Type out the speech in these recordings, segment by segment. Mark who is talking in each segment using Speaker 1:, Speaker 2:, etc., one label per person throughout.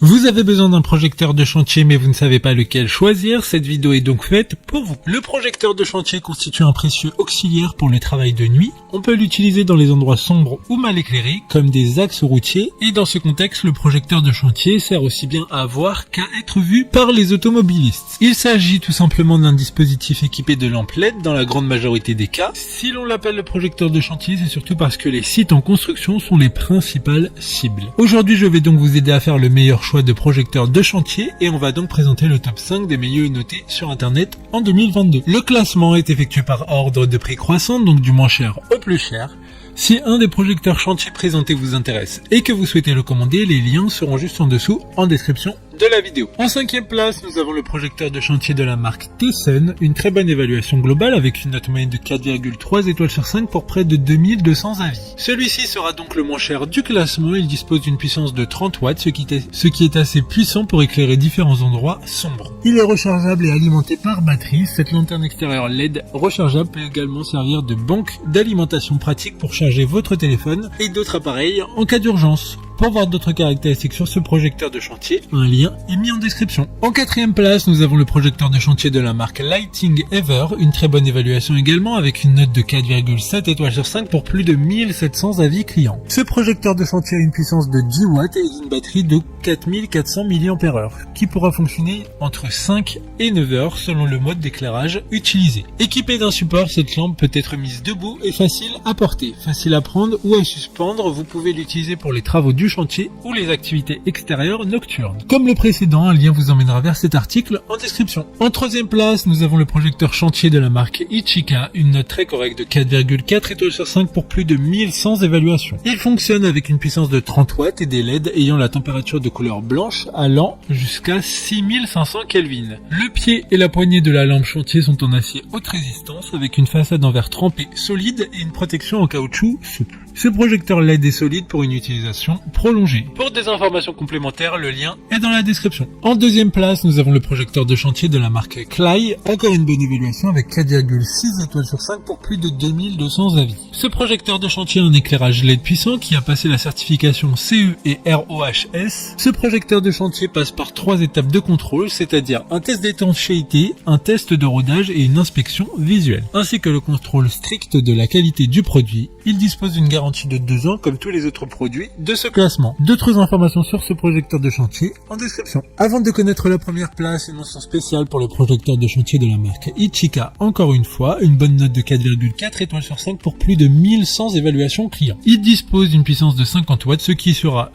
Speaker 1: Vous avez besoin d'un projecteur de chantier mais vous ne savez pas lequel choisir, cette vidéo est donc faite pour vous. Le projecteur de chantier constitue un précieux auxiliaire pour le travail de nuit. On peut l'utiliser dans les endroits sombres ou mal éclairés comme des axes routiers et dans ce contexte le projecteur de chantier sert aussi bien à voir qu'à être vu par les automobilistes. Il s'agit tout simplement d'un dispositif équipé de lampes LED dans la grande majorité des cas. Si l'on l'appelle le projecteur de chantier, c'est surtout parce que les sites en construction sont les principales cibles. Aujourd'hui je vais donc vous aider à faire le meilleur choix de projecteurs de chantier et on va donc présenter le top 5 des mieux notés sur internet en 2022. Le classement est effectué par ordre de prix croissant, donc du moins cher au plus cher. Si un des projecteurs chantier présentés vous intéresse et que vous souhaitez le commander, les liens seront juste en dessous en description de la vidéo. En 5e place, nous avons le projecteur de chantier de la marque T-Sun, une très bonne évaluation globale avec une note moyenne de 4,3 étoiles sur 5 pour près de 2200 avis. Celui-ci sera donc le moins cher du classement, il dispose d'une puissance de 30 watts, ce qui est assez puissant pour éclairer différents endroits sombres. Il est rechargeable et alimenté par batterie, cette lanterne extérieure LED rechargeable peut également servir de banque d'alimentation pratique pour charger votre téléphone et d'autres appareils en cas d'urgence. Pour voir d'autres caractéristiques sur ce projecteur de chantier, un lien est mis en description. En 4e place, nous avons le projecteur de chantier de la marque Lighting Ever, une très bonne évaluation également avec une note de 4,7 étoiles sur 5 pour plus de 1700 avis clients. Ce projecteur de chantier a une puissance de 10 watts et une batterie de 4400 mAh qui pourra fonctionner entre 5 et 9 heures selon le mode d'éclairage utilisé. Équipée d'un support, cette lampe peut être mise debout et facile à porter, facile à prendre ou à suspendre. Vous pouvez l'utiliser pour les travaux du chantier ou les activités extérieures nocturnes. Comme le précédent, un lien vous emmènera vers cet article en description. En 3e place, nous avons le projecteur chantier de la marque Ichika, une note très correcte de 4,4 étoiles sur 5 pour plus de 1100 évaluations. Il fonctionne avec une puissance de 30 watts et des LED ayant la température de couleur blanche allant jusqu'à 6500 Kelvin. Le pied et la poignée de la lampe chantier sont en acier haute résistance avec une façade en verre trempé solide et une protection en caoutchouc souple. Ce projecteur LED est solide pour une utilisation prolongée. Pour des informations complémentaires, le lien est dans la description. En 2e place, nous avons le projecteur de chantier de la marque Klai, encore une bonne évaluation avec 4,6 étoiles sur 5 pour plus de 2200 avis. Ce projecteur de chantier a un éclairage LED puissant qui a passé la certification CE et RoHS. Ce projecteur de chantier passe par 3 étapes de contrôle, c'est-à-dire un test d'étanchéité, un test de rodage et une inspection visuelle, ainsi que le contrôle strict de la qualité du produit. Il dispose d'une garantie de 2 ans comme tous les autres produits de ce classement. D'autres informations sur ce projecteur de chantier en description. Avant de connaître la première place, une mention spéciale pour le projecteur de chantier de la marque Ichika. Encore une fois, une bonne note de 4,4 étoiles sur 5 pour plus de 1100 évaluations clients. Il dispose d'une puissance de 50 watts, ce qui sera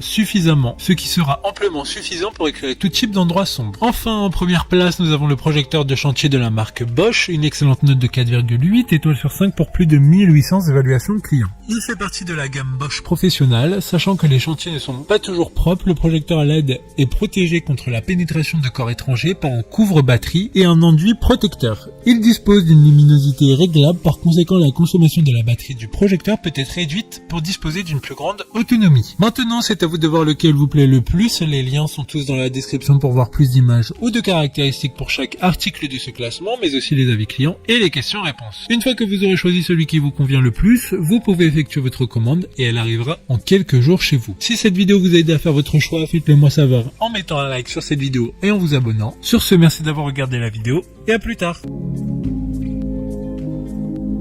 Speaker 1: amplement suffisant pour éclairer tout type d'endroits sombres. Enfin, en première place, nous avons le projecteur de chantier de la marque Bosch, une excellente note de 4,8 étoiles sur 5 pour plus de 1800 évaluations clients. Il fait partie de la gamme Bosch professionnelle, sachant que les chantiers ne sont pas toujours propres, le projecteur LED est protégé contre la pénétration de corps étrangers par un couvre-batterie et un enduit protecteur. Il dispose d'une luminosité réglable, par conséquent la consommation de la batterie du projecteur peut être réduite pour disposer d'une plus grande autonomie. Maintenant, c'est à vous de voir lequel vous plaît le plus, les liens sont tous dans la description pour voir plus d'images ou de caractéristiques pour chaque article de ce classement, mais aussi les avis clients et les questions-réponses. Une fois que vous aurez choisi celui qui vous convient le plus, vous pouvez effectuer votre commande et elle arrivera en quelques jours chez vous. Si cette vidéo vous a aidé à faire votre choix, faites-le moi savoir en mettant un like sur cette vidéo et en vous abonnant. Sur ce, merci d'avoir regardé la vidéo et à plus tard.